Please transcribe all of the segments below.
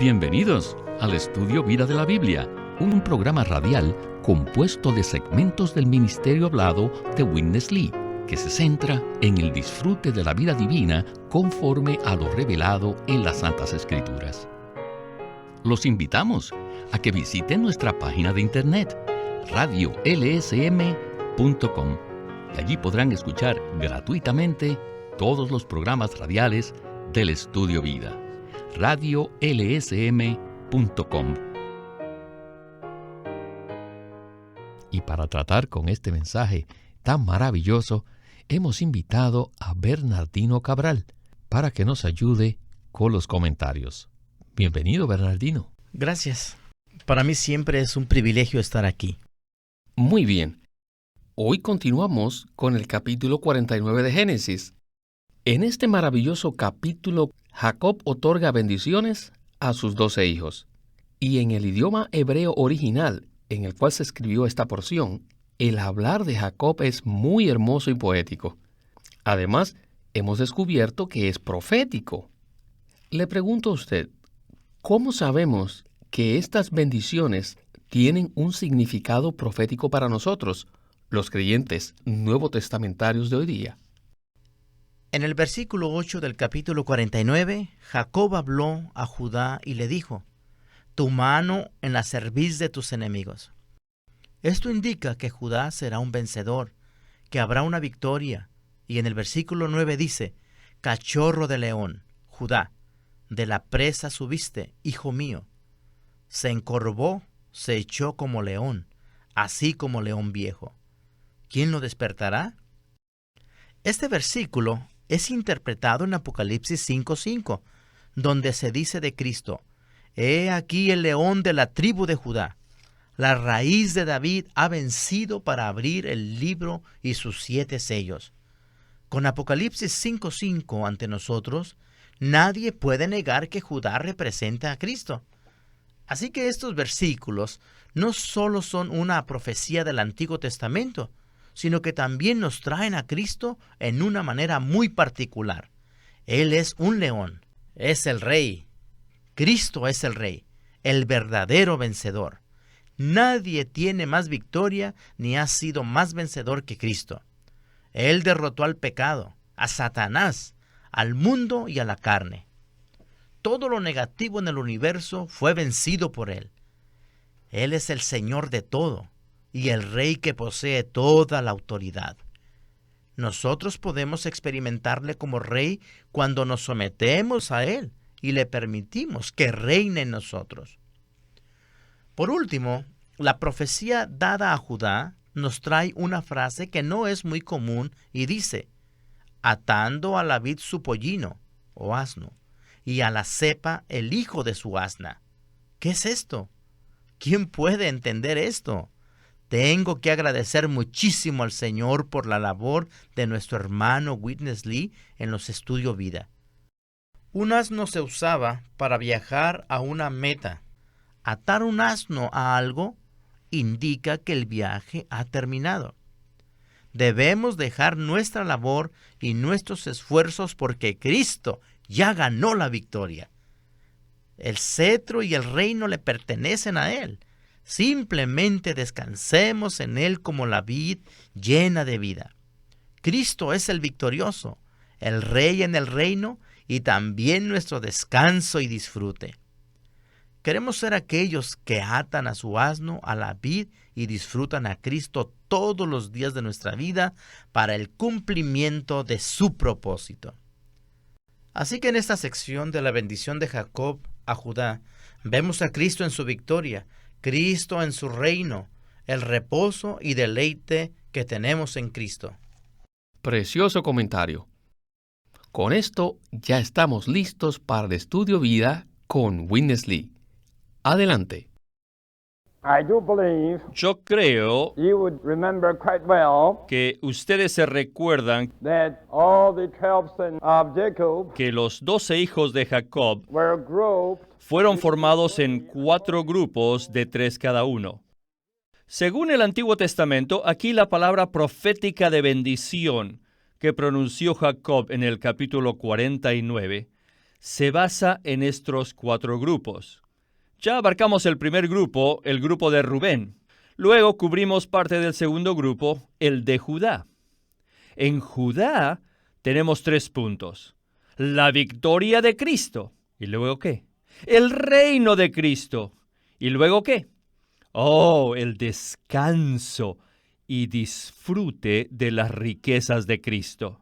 Bienvenidos al Estudio Vida de la Biblia, un programa radial compuesto de segmentos del ministerio hablado de Witness Lee, que se centra en el disfrute de la vida divina conforme a lo revelado en las Santas Escrituras. Los invitamos a que visiten nuestra página de internet, radiolsm.com, y allí podrán escuchar gratuitamente todos los programas radiales del Estudio Vida. radiolsm.com. Y para tratar con este mensaje tan maravilloso, hemos invitado a Bernardino Cabral para que nos ayude con los comentarios. Bienvenido, Bernardino. Gracias. Para mí siempre es un privilegio estar aquí. Muy bien. Hoy continuamos con el capítulo 49 de Génesis. En este maravilloso capítulo, Jacob otorga bendiciones a sus 12 hijos. Y en el idioma hebreo original en el cual se escribió esta porción, el hablar de Jacob es muy hermoso y poético. Además, hemos descubierto que es profético. Le pregunto a usted, ¿cómo sabemos que estas bendiciones tienen un significado profético para nosotros, los creyentes nuevo testamentarios de hoy día? En el versículo 8 del capítulo 49, Jacob habló a Judá y le dijo: «Tu mano en la cerviz de tus enemigos». Esto indica que Judá será un vencedor, que habrá una victoria. Y en el versículo 9 dice: «Cachorro de león, Judá, de la presa subiste, hijo mío. Se encorvó, se echó como león, así como león viejo. ¿Quién lo despertará?». Este versículo es interpretado en Apocalipsis 5:5, donde se dice de Cristo: «He aquí el león de la tribu de Judá. La raíz de David ha vencido para abrir el libro y sus 7 sellos». Con Apocalipsis 5:5 ante nosotros, nadie puede negar que Judá representa a Cristo. Así que estos versículos no solo son una profecía del Antiguo Testamento, sino que también nos traen a Cristo en una manera muy particular. Él es un león, es el rey. Cristo es el rey, el verdadero vencedor. Nadie tiene más victoria ni ha sido más vencedor que Cristo. Él derrotó al pecado, a Satanás, al mundo y a la carne. Todo lo negativo en el universo fue vencido por Él. Él es el Señor de todo y el Rey que posee toda la autoridad. Nosotros podemos experimentarle como Rey cuando nos sometemos a Él y le permitimos que reine en nosotros. Por último, la profecía dada a Judá nos trae una frase que no es muy común y dice: «atando a la vid su pollino o asno, y a la cepa el hijo de su asna». ¿Qué es esto? ¿Quién puede entender esto? Tengo que agradecer muchísimo al Señor por la labor de nuestro hermano Witness Lee en los Estudio Vida. Un asno se usaba para viajar a una meta. Atar un asno a algo indica que el viaje ha terminado. Debemos dejar nuestra labor y nuestros esfuerzos porque Cristo ya ganó la victoria. El cetro y el reino le pertenecen a Él. Simplemente descansemos en Él como la vid llena de vida. Cristo es el victorioso, el Rey en el reino y también nuestro descanso y disfrute. Queremos ser aquellos que atan a su asno a la vid y disfrutan a Cristo todos los días de nuestra vida para el cumplimiento de su propósito. Así que en esta sección de la bendición de Jacob a Judá, vemos a Cristo en su victoria, Cristo en su reino, el reposo y deleite que tenemos en Cristo. Precioso comentario. Con esto ya estamos listos para el Estudio Vida con Witness Lee. Adelante. Yo creo que ustedes se recuerdan que los 12 hijos de Jacob fueron formados en 4 grupos de 3 cada uno. Según el Antiguo Testamento, aquí la palabra profética de bendición que pronunció Jacob en el capítulo 49 se basa en estos 4 grupos. Ya abarcamos el primer grupo, el grupo de Rubén. Luego cubrimos parte del segundo grupo, el de Judá. En Judá tenemos 3 puntos. La victoria de Cristo. ¿Y luego qué? El reino de Cristo. ¿Y luego qué? Oh, el descanso y disfrute de las riquezas de Cristo.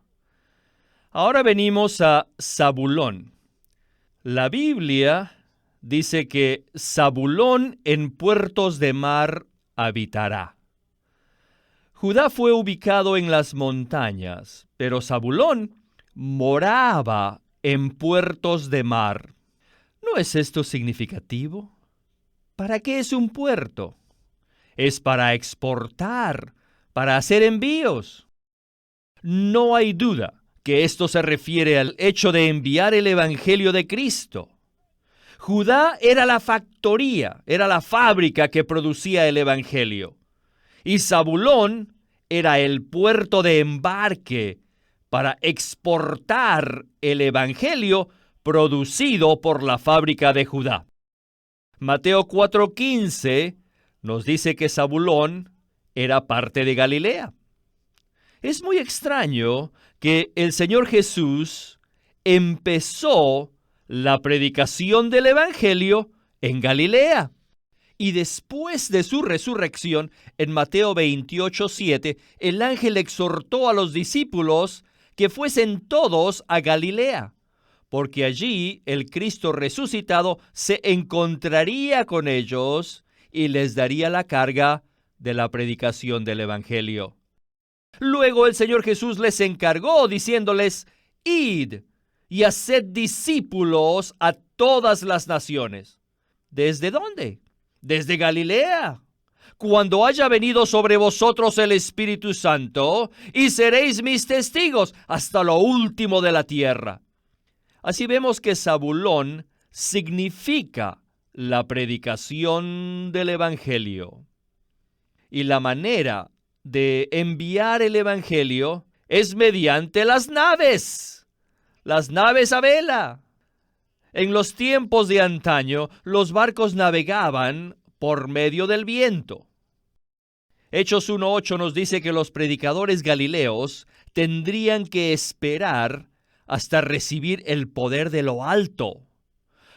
Ahora venimos a Zabulón. La Biblia dice que Zabulón en puertos de mar habitará. Judá fue ubicado en las montañas, pero Zabulón moraba en puertos de mar. ¿No es esto significativo? ¿Para qué es un puerto? Es para exportar, para hacer envíos. No hay duda que esto se refiere al hecho de enviar el Evangelio de Cristo. Judá era la factoría, era la fábrica que producía el Evangelio. Y Zabulón era el puerto de embarque para exportar el Evangelio producido por la fábrica de Judá. Mateo 4:15 nos dice que Zabulón era parte de Galilea. Es muy extraño que el Señor Jesús empezó la predicación del Evangelio en Galilea. Y después de su resurrección, en Mateo 28:7, el ángel exhortó a los discípulos que fuesen todos a Galilea, porque allí el Cristo resucitado se encontraría con ellos y les daría la carga de la predicación del Evangelio. Luego el Señor Jesús les encargó diciéndoles: id y haced discípulos a todas las naciones. ¿Desde dónde? Desde Galilea. Cuando haya venido sobre vosotros el Espíritu Santo, y seréis mis testigos hasta lo último de la tierra. Así vemos que Zabulón significa la predicación del Evangelio. Y la manera de enviar el Evangelio es mediante las naves a vela. En los tiempos de antaño, los barcos navegaban por medio del viento. Hechos 1:8 nos dice que los predicadores galileos tendrían que esperar hasta recibir el poder de lo alto.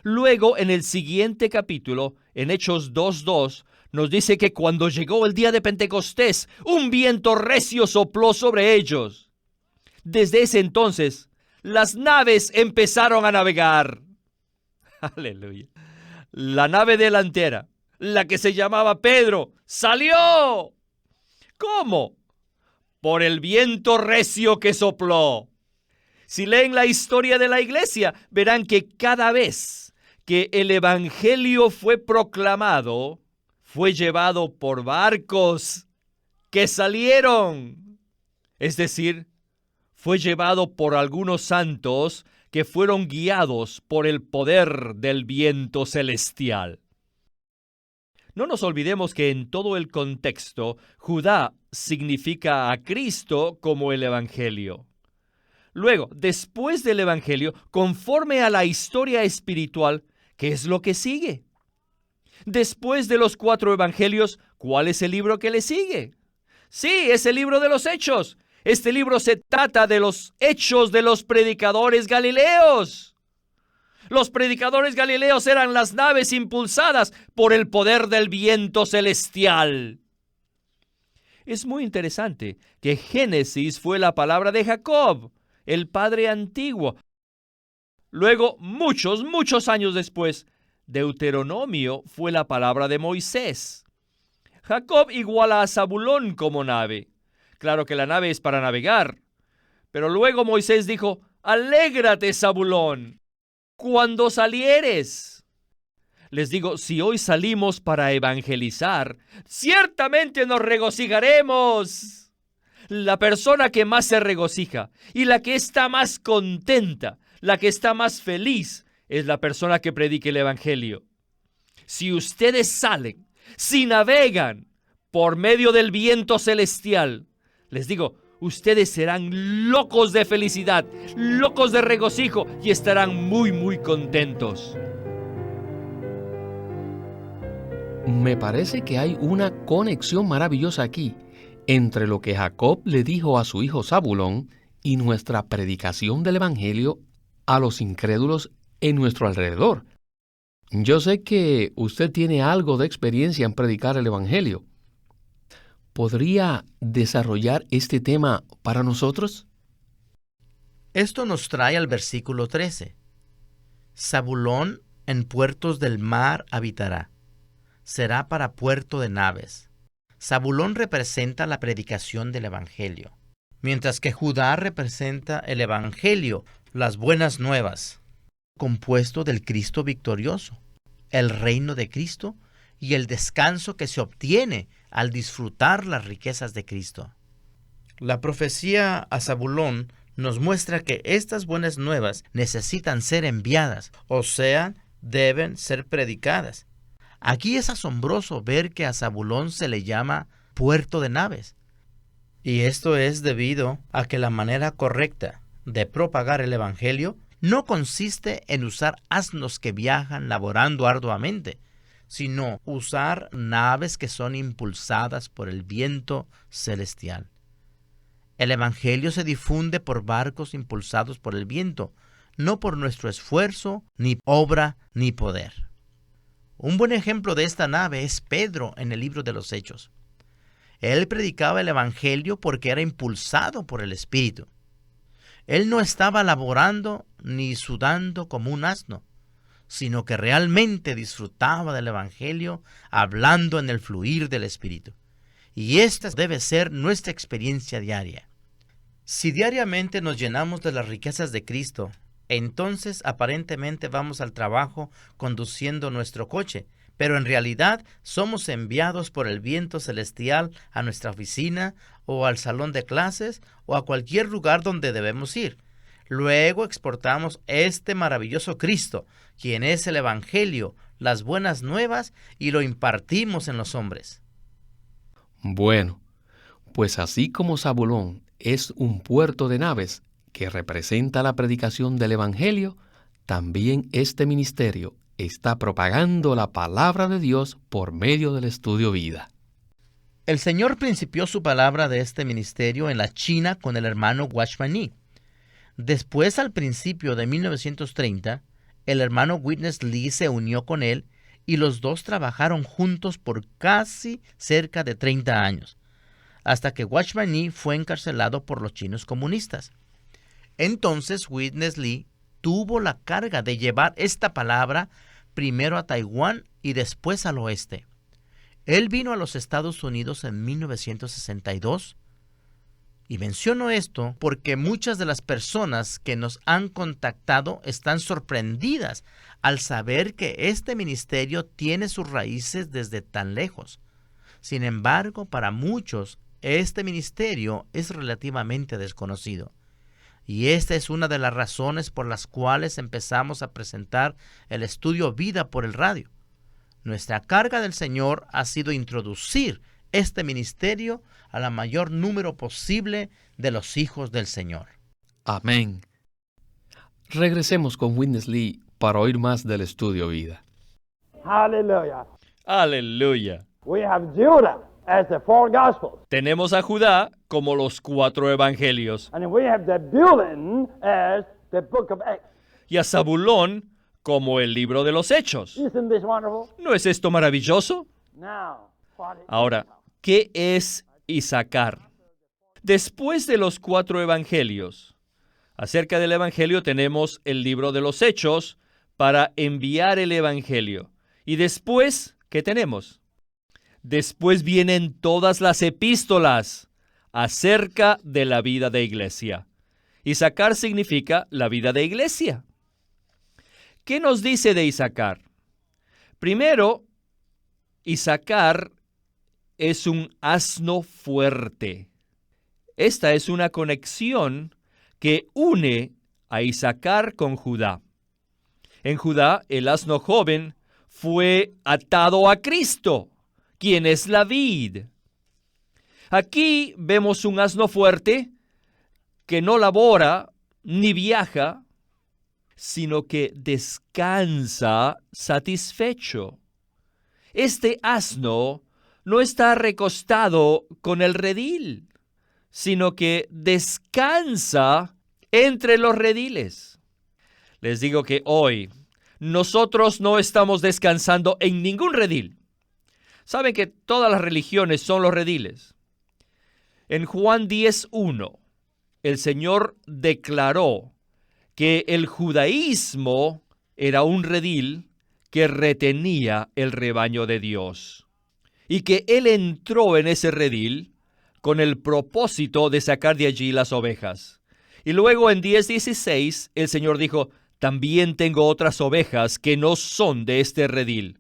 Luego, en el siguiente capítulo, en Hechos 2:2, nos dice que cuando llegó el día de Pentecostés, un viento recio sopló sobre ellos. Desde ese entonces, las naves empezaron a navegar. Aleluya. La nave delantera, la que se llamaba Pedro, salió. ¿Cómo? Por el viento recio que sopló. Si leen la historia de la iglesia, verán que cada vez que el Evangelio fue proclamado, fue llevado por barcos que salieron. Es decir, fue llevado por algunos santos que fueron guiados por el poder del viento celestial. No nos olvidemos que en todo el contexto, Judá significa a Cristo como el Evangelio. Luego, después del Evangelio, conforme a la historia espiritual, ¿qué es lo que sigue? Después de los 4 evangelios, ¿cuál es el libro que le sigue? Sí, es el libro de los Hechos. Este libro se trata de los hechos de los predicadores galileos. Los predicadores galileos eran las naves impulsadas por el poder del viento celestial. Es muy interesante que Génesis fue la palabra de Jacob, el padre antiguo. Luego, muchos años después, Deuteronomio fue la palabra de Moisés. Jacob iguala a Zabulón como nave. Claro que la nave es para navegar. Pero luego Moisés dijo: alégrate, Zabulón, cuando salieres. Les digo, si hoy salimos para evangelizar, ciertamente nos regocijaremos. La persona que más se regocija y la que está más contenta, la que está más feliz, es la persona que predique el Evangelio. Si ustedes salen, si navegan por medio del viento celestial, les digo, ustedes serán locos de felicidad, locos de regocijo y estarán muy, muy contentos. Me parece que hay una conexión maravillosa aquí entre lo que Jacob le dijo a su hijo Zabulón y nuestra predicación del Evangelio a los incrédulos en nuestro alrededor. Yo sé que usted tiene algo de experiencia en predicar el Evangelio. ¿Podría desarrollar este tema para nosotros? Esto nos trae al versículo 13. Zabulón en puertos del mar habitará. Será para puerto de naves. Zabulón representa la predicación del Evangelio, mientras que Judá representa el Evangelio, las buenas nuevas, compuesto del Cristo victorioso, el reino de Cristo y el descanso que se obtiene al disfrutar las riquezas de Cristo. La profecía a Zabulón nos muestra que estas buenas nuevas necesitan ser enviadas, o sea, deben ser predicadas. Aquí es asombroso ver que a Zabulón se le llama puerto de naves. Y esto es debido a que la manera correcta de propagar el Evangelio no consiste en usar asnos que viajan laborando arduamente, sino usar naves que son impulsadas por el viento celestial. El Evangelio se difunde por barcos impulsados por el viento, no por nuestro esfuerzo, ni obra, ni poder. Un buen ejemplo de esta nave es Pedro en el libro de los Hechos. Él predicaba el Evangelio porque era impulsado por el Espíritu. Él no estaba laborando ni sudando como un asno, sino que realmente disfrutaba del Evangelio hablando en el fluir del Espíritu. Y esta debe ser nuestra experiencia diaria. Si diariamente nos llenamos de las riquezas de Cristo, entonces aparentemente vamos al trabajo conduciendo nuestro coche, pero en realidad somos enviados por el viento celestial a nuestra oficina o al salón de clases o a cualquier lugar donde debemos ir. Luego exportamos este maravilloso Cristo, quien es el Evangelio, las buenas nuevas, y lo impartimos en los hombres. Bueno, pues así como Zabulón es un puerto de naves que representa la predicación del Evangelio, también este ministerio está propagando la palabra de Dios por medio del estudio vida. El Señor principió su palabra de este ministerio en la China con el hermano Watchman Nee. Después, al principio de 1930, el hermano Witness Lee se unió con él y los dos trabajaron juntos por casi cerca de 30 años, hasta que Watchman Nee fue encarcelado por los chinos comunistas. Entonces Witness Lee tuvo la carga de llevar esta palabra primero a Taiwán y después al oeste. Él vino a los Estados Unidos en 1962 y menciono esto porque muchas de las personas que nos han contactado están sorprendidas al saber que este ministerio tiene sus raíces desde tan lejos. Sin embargo, para muchos, este ministerio es relativamente desconocido. Y esta es una de las razones por las cuales empezamos a presentar el estudio Vida por el radio. Nuestra carga del Señor ha sido introducir este ministerio a la mayor número posible de los hijos del Señor. Amén. Regresemos con Witness Lee para oír más del estudio Vida. Hallelujah. Aleluya. We have Judah as the four Gospels. Tenemos a Judá como los 4 evangelios And we have Zebulun as the book of Acts. y a Zabulón como el libro de los Hechos. Isn't this wonderful? ¿No es esto maravilloso? Now, what is Ahora, ¿qué es Isaacar? Después de los 4 evangelios, acerca del evangelio tenemos el libro de los Hechos para enviar el evangelio. Y después, ¿qué tenemos? Después vienen todas las epístolas acerca de la vida de iglesia. Isaacar significa la vida de iglesia. ¿Qué nos dice de Isaacar? Primero, Isaacar es un asno fuerte. Esta es una conexión que une a Isaacar con Judá. En Judá, el asno joven fue atado a Cristo, quien es la vid. Aquí vemos un asno fuerte que no labora ni viaja, sino que descansa satisfecho. Este asno no está recostado con el redil, sino que descansa entre los rediles. Les digo que hoy nosotros no estamos descansando en ningún redil. Saben que todas las religiones son los rediles. En Juan 10:1, el Señor declaró que el judaísmo era un redil que retenía el rebaño de Dios, y que Él entró en ese redil con el propósito de sacar de allí las ovejas. Y luego en 10:16 el Señor dijo: también tengo otras ovejas que no son de este redil.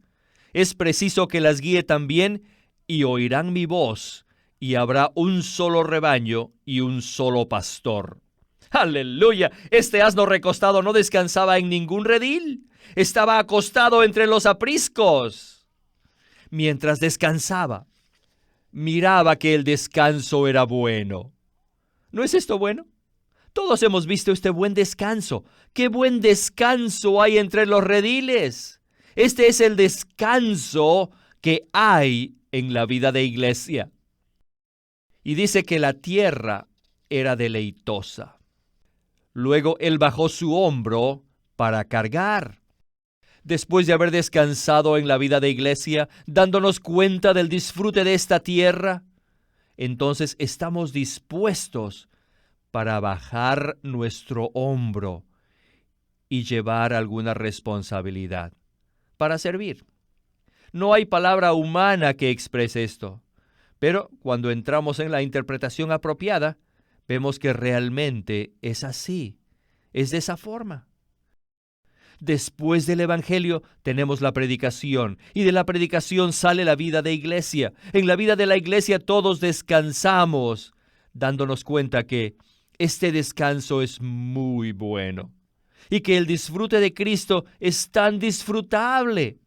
Es preciso que las guíe también, y oirán mi voz, y habrá un solo rebaño y un solo pastor. ¡Aleluya! Este asno recostado no descansaba en ningún redil. Estaba acostado entre los apriscos. Mientras descansaba, miraba que el descanso era bueno. ¿No es esto bueno? Todos hemos visto este buen descanso. ¡Qué buen descanso hay entre los rediles! Este es el descanso que hay en la vida de iglesia. Y dice que la tierra era deleitosa. Luego él bajó su hombro para cargar. Después de haber descansado en la vida de iglesia, dándonos cuenta del disfrute de esta tierra, entonces estamos dispuestos para bajar nuestro hombro y llevar alguna responsabilidad para servir. No hay palabra humana que exprese esto, pero cuando entramos en la interpretación apropiada, vemos que realmente es así, es de esa forma. Después del Evangelio tenemos la predicación, y de la predicación sale la vida de iglesia. En la vida de la iglesia todos descansamos, dándonos cuenta que este descanso es muy bueno y que el disfrute de Cristo es tan disfrutable.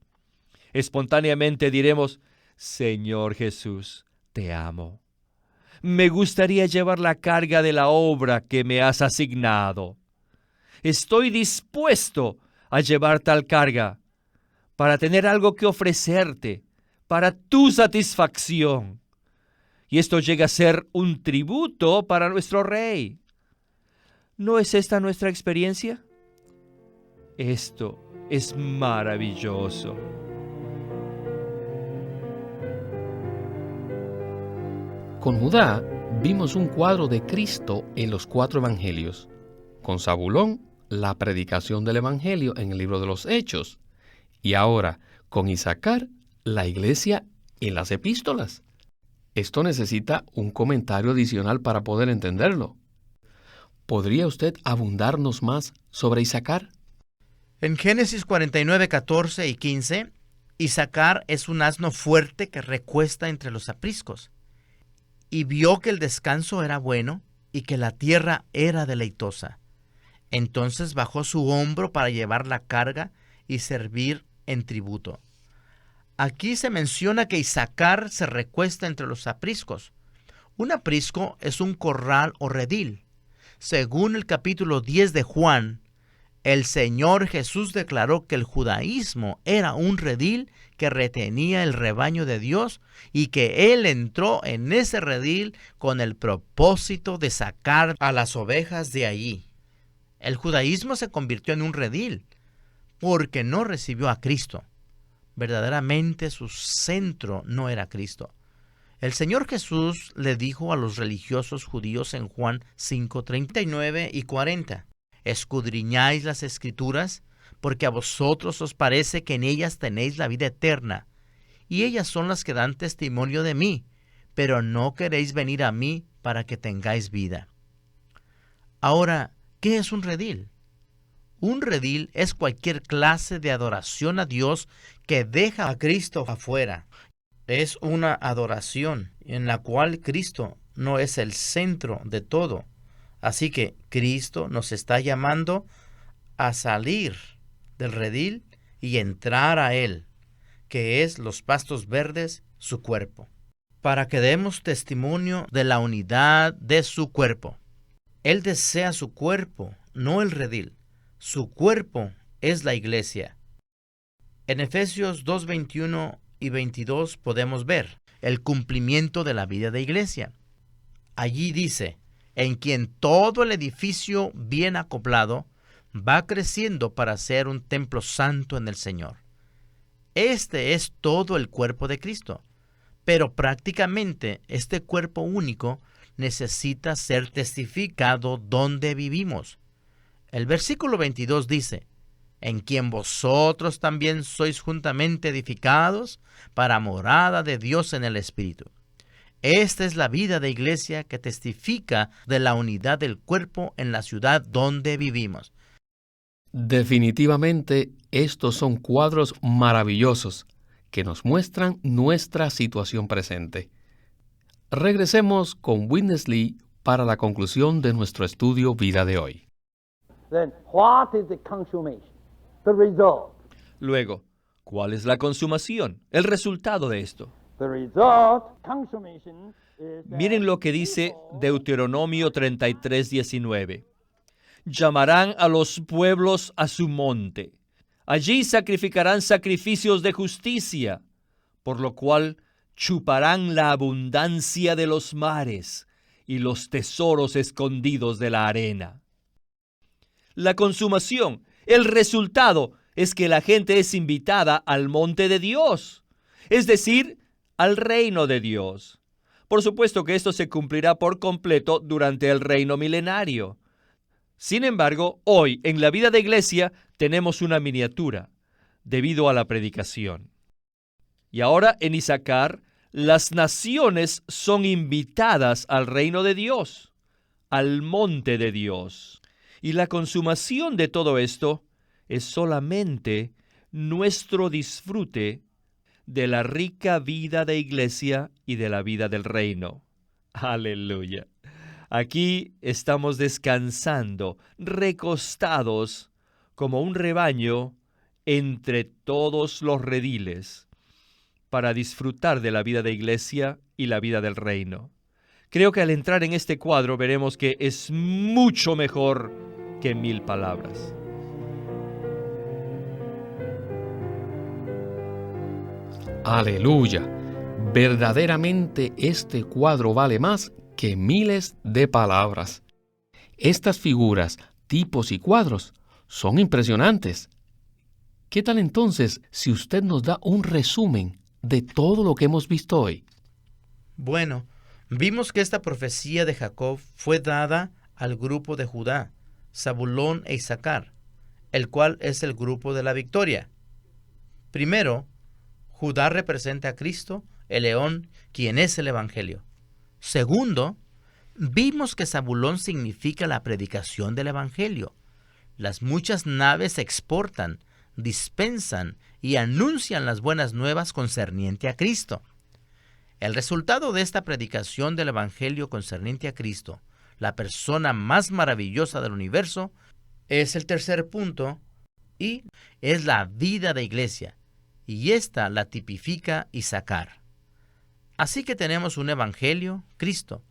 Espontáneamente diremos: Señor Jesús, te amo. Me gustaría llevar la carga de la obra que me has asignado. Estoy dispuesto a llevar tal carga para tener algo que ofrecerte, para tu satisfacción. Y esto llega a ser un tributo para nuestro Rey. ¿No es esta nuestra experiencia? Esto es maravilloso. Con Judá vimos un cuadro de Cristo en los 4 evangelios. Con Zabulón, la predicación del evangelio en el libro de los Hechos. Y ahora, con Isaacar, la iglesia en las epístolas. Esto necesita un comentario adicional para poder entenderlo. ¿Podría usted abundarnos más sobre Isaacar? En Génesis 49, 14 y 15, Isaacar es un asno fuerte que recuesta entre los apriscos. Y vio que el descanso era bueno y que la tierra era deleitosa. Entonces bajó su hombro para llevar la carga y servir en tributo. Aquí se menciona que Isaacar se recuesta entre los apriscos. Un aprisco es un corral o redil. Según el capítulo 10 de Juan, el Señor Jesús declaró que el judaísmo era un redil que retenía el rebaño de Dios y que Él entró en ese redil con el propósito de sacar a las ovejas de allí. El judaísmo se convirtió en un redil porque no recibió a Cristo. Verdaderamente su centro no era Cristo. El Señor Jesús le dijo a los religiosos judíos en Juan 5:39 y 40: escudriñáis las Escrituras, porque a vosotros os parece que en ellas tenéis la vida eterna, y ellas son las que dan testimonio de mí, pero no queréis venir a mí para que tengáis vida. Ahora, ¿qué es un redil? Un redil es cualquier clase de adoración a Dios que deja a Cristo afuera. Es una adoración en la cual Cristo no es el centro de todo. Así que Cristo nos está llamando a salir del redil y entrar a Él, que es los pastos verdes, su cuerpo. para que demos testimonio de la unidad de su cuerpo. Él desea su cuerpo, no el redil. Su cuerpo es la iglesia. En Efesios 2:21 y 22 podemos ver el cumplimiento de la vida de iglesia. Allí dice, en quien todo el edificio bien acoplado va creciendo para ser un templo santo en el Señor. Este es todo el cuerpo de Cristo, pero prácticamente este cuerpo único necesita ser testificado donde vivimos. El versículo 22 dice, en quien vosotros también sois juntamente edificados para morada de Dios en el Espíritu. Esta es la vida de iglesia que testifica de la unidad del cuerpo en la ciudad donde vivimos. Definitivamente, estos son cuadros maravillosos que nos muestran nuestra situación presente. Regresemos con Witness Lee para la conclusión de nuestro estudio vida de hoy. Then what is the consummation? The result. Luego, ¿cuál es la consumación? El resultado de esto. The result, consummation, is that Miren lo que dice Deuteronomio 33:19. Llamarán a los pueblos a su monte. Allí sacrificarán sacrificios de justicia, por lo cual chuparán la abundancia de los mares y los tesoros escondidos de la arena. La consumación, el resultado, es que la gente es invitada al monte de Dios, es decir, al reino de Dios. Por supuesto que esto se cumplirá por completo durante el reino milenario. Sin embargo, hoy en la vida de iglesia tenemos una miniatura debido a la predicación. Y ahora en Isaacar, las naciones son invitadas al reino de Dios, al monte de Dios. Y la consumación de todo esto es solamente nuestro disfrute de la rica vida de iglesia y de la vida del reino. Aleluya. Aquí estamos descansando, recostados como un rebaño entre todos los rediles para disfrutar de la vida de iglesia y la vida del reino. Creo que al entrar en este cuadro veremos que es mucho mejor que 1000 palabras. Aleluya. Verdaderamente este cuadro vale más que miles de palabras. Estas figuras, tipos y cuadros son impresionantes. ¿Qué tal entonces si usted nos da un resumen de todo lo que hemos visto hoy? Bueno, vimos que esta profecía de Jacob fue dada al grupo de Judá, Zabulón e Isaacar, el cual es el grupo de la victoria. Primero, Judá representa a Cristo, el león, quien es el Evangelio. Segundo, vimos que Zabulón significa la predicación del Evangelio. Las muchas naves exportan, dispensan y anuncian las buenas nuevas concerniente a Cristo. El resultado de esta predicación del Evangelio concerniente a Cristo, la persona más maravillosa del universo, es el tercer punto y es la vida de iglesia, y esta la tipifica Isaacar. Así que tenemos un Evangelio, Cristo,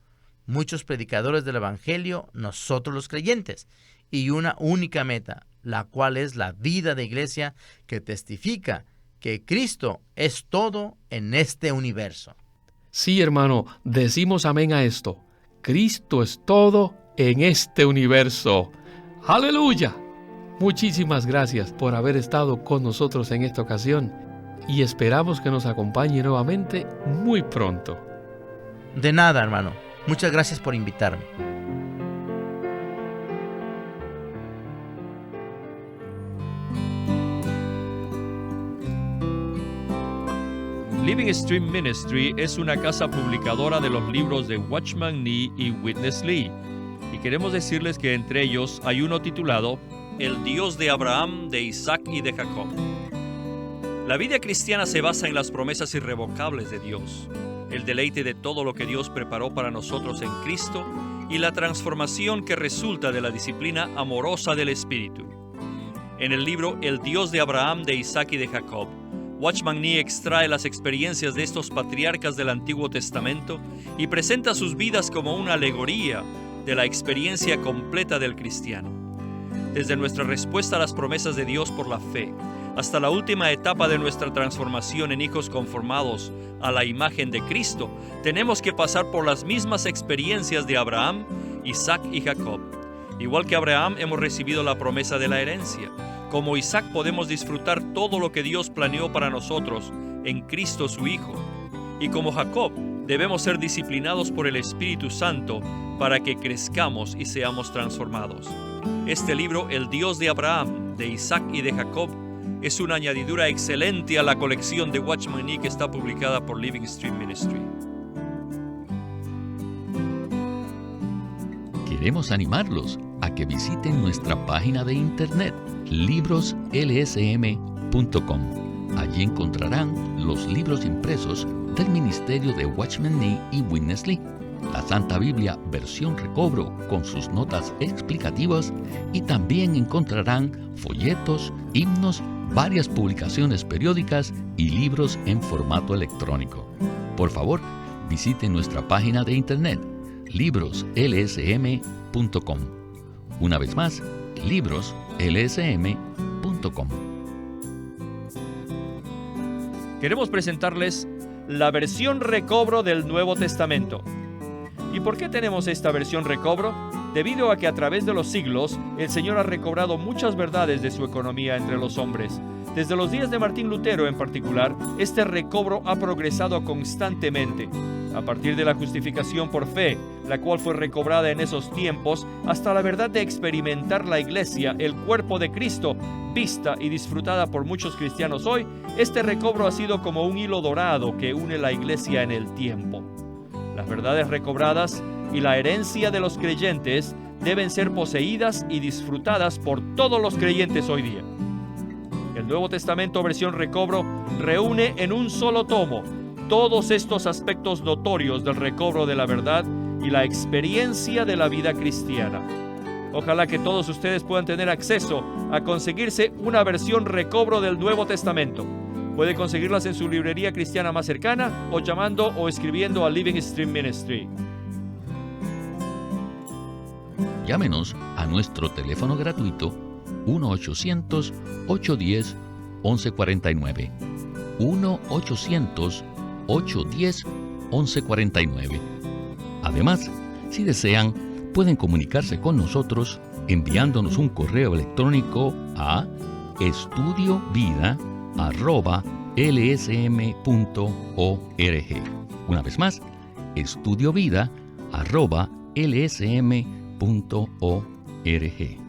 muchos predicadores del Evangelio, nosotros los creyentes, y una única meta, la cual es la vida de iglesia que testifica que Cristo es todo en este universo. Sí, hermano, decimos amén a esto. Cristo es todo en este universo. ¡Aleluya! Muchísimas gracias por haber estado con nosotros en esta ocasión y esperamos que nos acompañe nuevamente muy pronto. De nada, hermano. Muchas gracias por invitarme. Living Stream Ministry es una casa publicadora de los libros de Watchman Nee y Witness Lee. Y queremos decirles que entre ellos hay uno titulado El Dios de Abraham, de Isaac y de Jacob. La vida cristiana se basa en las promesas irrevocables de Dios, el deleite de todo lo que Dios preparó para nosotros en Cristo y la transformación que resulta de la disciplina amorosa del Espíritu. En el libro El Dios de Abraham, de Isaac y de Jacob, Watchman Nee extrae las experiencias de estos patriarcas del Antiguo Testamento y presenta sus vidas como una alegoría de la experiencia completa del cristiano. Desde nuestra respuesta a las promesas de Dios por la fe, hasta la última etapa de nuestra transformación en hijos conformados a la imagen de Cristo, tenemos que pasar por las mismas experiencias de Abraham, Isaac y Jacob. Igual que Abraham, hemos recibido la promesa de la herencia. Como Isaac, podemos disfrutar todo lo que Dios planeó para nosotros en Cristo su Hijo. Y como Jacob, debemos ser disciplinados por el Espíritu Santo para que crezcamos y seamos transformados. Este libro, El Dios de Abraham, de Isaac y de Jacob, es una añadidura excelente a la colección de Watchman Nee que está publicada por Living Stream Ministry. Queremos animarlos a que visiten nuestra página de internet libroslsm.com. Allí encontrarán los libros impresos del ministerio de Watchman Nee y Witness Lee, la Santa Biblia versión recobro con sus notas explicativas, y también encontrarán folletos, himnos, varias publicaciones periódicas y libros en formato electrónico. Por favor, visiten nuestra página de internet libroslsm.com. Una vez más, libroslsm.com. Queremos presentarles la versión recobro del Nuevo Testamento. ¿Y por qué tenemos esta versión recobro? Debido a que a través de los siglos, el Señor ha recobrado muchas verdades de su economía entre los hombres. Desde los días de Martín Lutero en particular, este recobro ha progresado constantemente. A partir de la justificación por fe, la cual fue recobrada en esos tiempos, hasta la verdad de experimentar la Iglesia, el cuerpo de Cristo, vista y disfrutada por muchos cristianos hoy, este recobro ha sido como un hilo dorado que une la Iglesia en el tiempo. Las verdades recobradas y la herencia de los creyentes deben ser poseídas y disfrutadas por todos los creyentes hoy día. El Nuevo Testamento versión recobro reúne en un solo tomo todos estos aspectos notorios del recobro de la verdad y la experiencia de la vida cristiana. Ojalá que todos ustedes puedan tener acceso a conseguirse una versión recobro del Nuevo Testamento. Puede conseguirlas en su librería cristiana más cercana o llamando o escribiendo a Living Stream Ministry. Llámenos a nuestro teléfono gratuito 1-800-810-1149. 1-800-810-1149. Además, si desean, pueden comunicarse con nosotros enviándonos un correo electrónico a estudiovida@lsm.org. Una vez más, estudiovida@lsm.org.